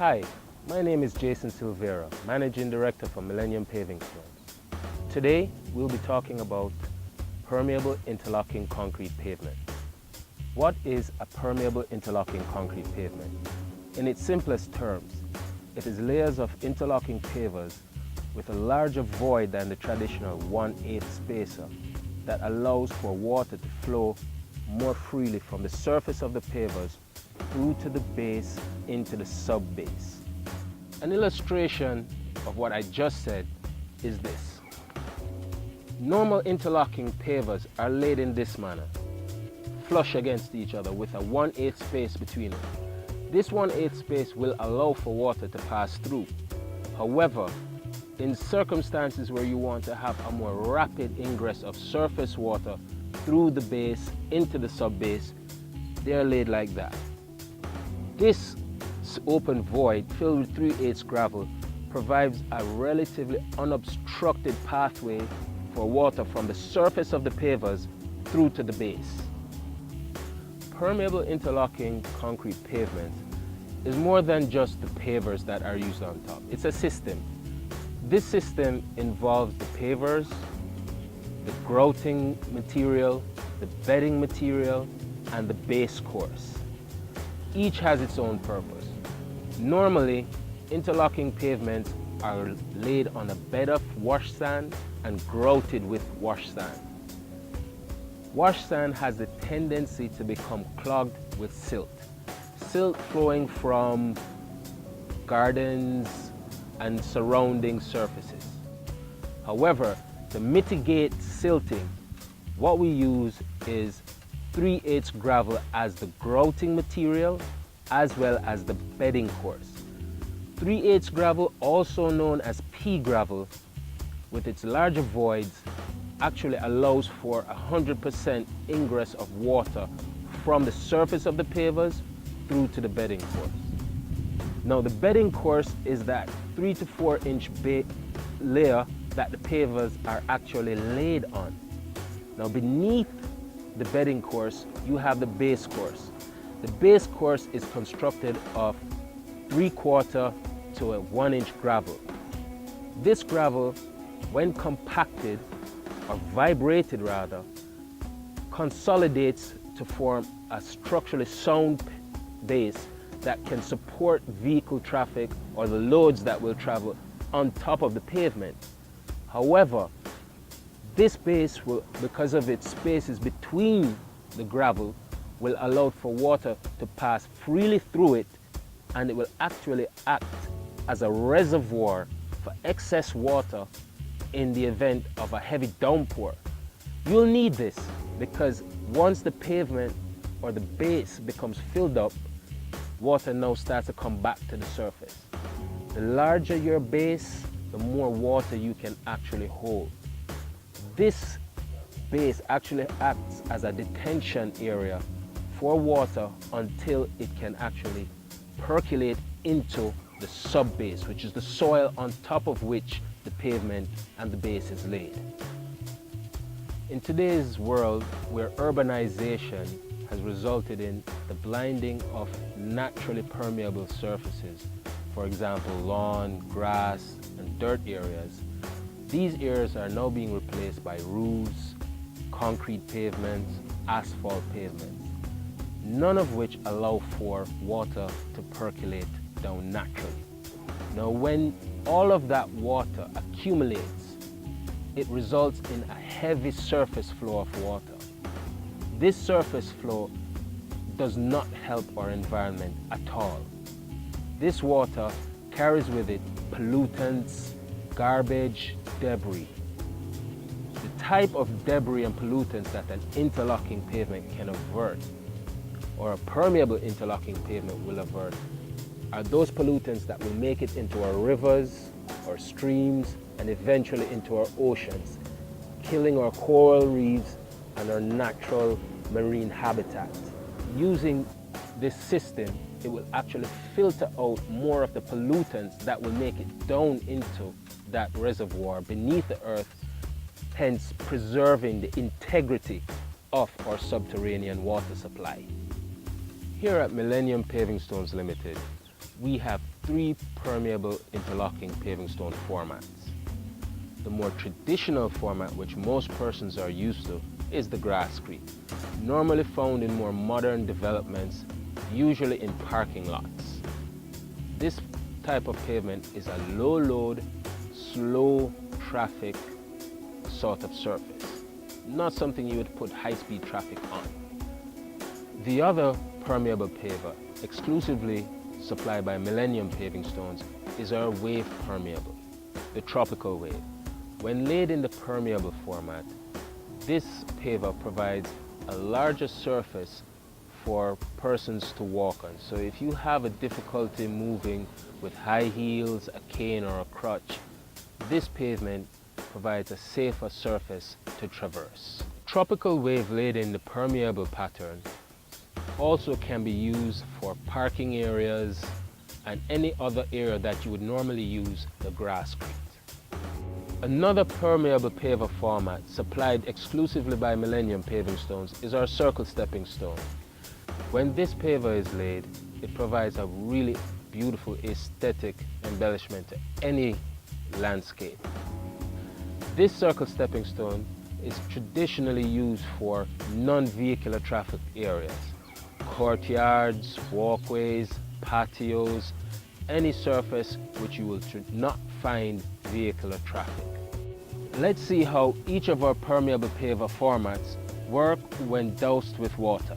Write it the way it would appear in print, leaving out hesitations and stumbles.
Hi, my name is Jason Silveira, Managing Director for Millennium Paving Stones. Today, we'll be talking about permeable interlocking concrete pavement. What is a permeable interlocking concrete pavement? In its simplest terms, it is layers of interlocking pavers with a larger void than the traditional 1/8 spacer that allows for water to flow more freely from the surface of the pavers through to the base into the sub-base. An illustration of what I just said is this. Normal interlocking pavers are laid in this manner, flush against each other with a 1/8 space between them. This 1/8 space will allow for water to pass through. However, in circumstances where you want to have a more rapid ingress of surface water through the base into the sub-base, they are laid like that. This open void filled with 3/8 gravel provides a relatively unobstructed pathway for water from the surface of the pavers through to the base. Permeable interlocking concrete pavement is more than just the pavers that are used on top. It's a system. This system involves the pavers, the grouting material, the bedding material, and the base course. Each has its own purpose. Normally, interlocking pavements are laid on a bed of wash sand and grouted with wash sand. Wash sand has the tendency to become clogged with silt. Silt flowing from gardens and surrounding surfaces. However, to mitigate silting, what we use is 3/8 gravel as the grouting material as well as the bedding course. 3/8 gravel, also known as pea gravel, with its larger voids, actually allows for 100% ingress of water from the surface of the pavers through to the bedding course. Now, the bedding course is that 3 to 4 inch layer that the pavers are actually laid on. Now, beneath the bedding course, you have the base course. The base course is constructed of 3/4 to a 1 inch gravel. This gravel, when compacted or vibrated rather, consolidates to form a structurally sound base that can support vehicle traffic or the loads that will travel on top of the pavement. However, this base will, because of its spaces between the gravel, will allow for water to pass freely through it, and it will actually act as a reservoir for excess water in the event of a heavy downpour. You'll need this because once the pavement or the base becomes filled up, water now starts to come back to the surface. The larger your base, the more water you can actually hold. This base actually acts as a detention area for water until it can actually percolate into the sub-base, which is the soil on top of which the pavement and the base is laid. In today's world, where urbanization has resulted in the blinding of naturally permeable surfaces, for example, lawn, grass, and dirt areas, these areas are now being replaced by roofs, concrete pavements, asphalt pavements, none of which allow for water to percolate down naturally. Now, when all of that water accumulates, it results in a heavy surface flow of water. This surface flow does not help our environment at all. This water carries with it pollutants, garbage, debris. The type of debris and pollutants that an interlocking pavement can avert, or a permeable interlocking pavement will avert, are those pollutants that will make it into our rivers, our streams, and eventually into our oceans, killing our coral reefs and our natural marine habitat. Using this system, it will actually filter out more of the pollutants that will make it down into that reservoir beneath the earth, hence preserving the integrity of our subterranean water supply. Here at Millennium Paving Stones Limited, we have three permeable interlocking paving stone formats. The more traditional format, which most persons are used to, is the grasscrete, normally found in more modern developments, usually in parking lots. This type of pavement is a low load, slow traffic sort of surface, not something you would put high-speed traffic on. The other permeable paver, exclusively supplied by Millennium Paving Stones, is our wave permeable, the tropical wave. When laid in the permeable format, this paver provides a larger surface for persons to walk on. So if you have a difficulty moving with high heels, a cane or a crutch, this pavement provides a safer surface to traverse. Tropical wave laid in the permeable pattern also can be used for parking areas and any other area that you would normally use the grasscrete. Another permeable paver format supplied exclusively by Millennium Paving Stones is our circle stepping stone. When this paver is laid, it provides a really beautiful aesthetic embellishment to any landscape. This circle stepping stone is traditionally used for non-vehicular traffic areas, courtyards, walkways, patios, any surface which you will not find vehicular traffic. Let's see how each of our permeable paver formats work when doused with water.